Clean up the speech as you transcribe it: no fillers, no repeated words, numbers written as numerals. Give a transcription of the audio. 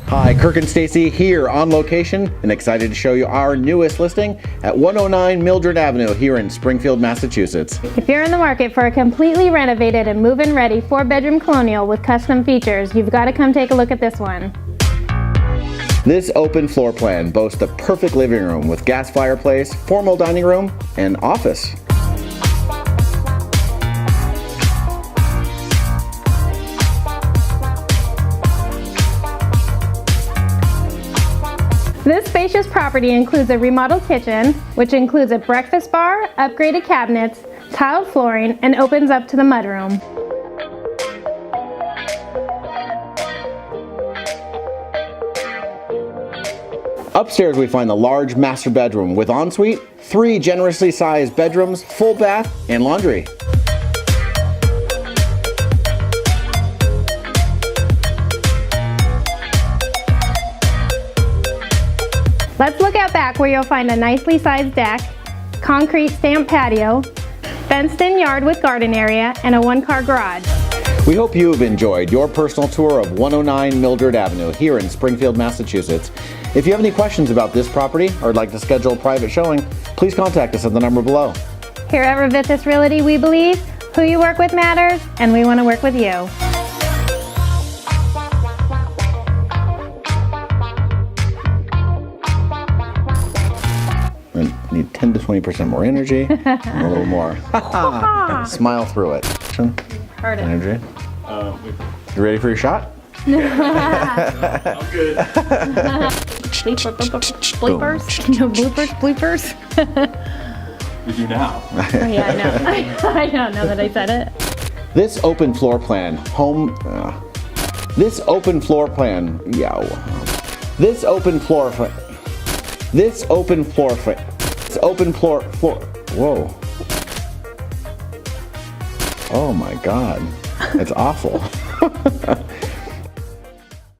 Hi, Kirk and Stacy here on location and excited to show you our newest listing at 109 Mildred Avenue here in Springfield, Massachusetts. If you're in the market for a completely renovated and move-in ready 4-bedroom colonial with custom features, you've got to come take a look at this one. This open floor plan boasts the perfect living room with gas fireplace, formal dining room, and office. This spacious property includes a remodeled kitchen, which includes a breakfast bar, upgraded cabinets, tiled flooring, and opens up to the mudroom. Upstairs we find the large master bedroom with ensuite, 3 generously sized bedrooms, full bath, and laundry. Let's look out back where you'll find a nicely sized deck, concrete stamped patio, fenced-in yard with garden area, and a 1-car garage. We hope you have enjoyed your personal tour of 109 Mildred Avenue here in Springfield, Massachusetts. If you have any questions about this property or would like to schedule a private showing, please contact us at the number below. Here at Revithis Realty, we believe who you work with matters, and we want to work with you. Need 10 to 20% more energy, and a little more. Smile through it. Heard it. Energy. You ready for your shot? I'm good. Bloopers? No bloopers? We do now. Oh, yeah, I know. I know now that I said it. This open floor plan, This open floor plan, whoa. Oh my God, it's awful.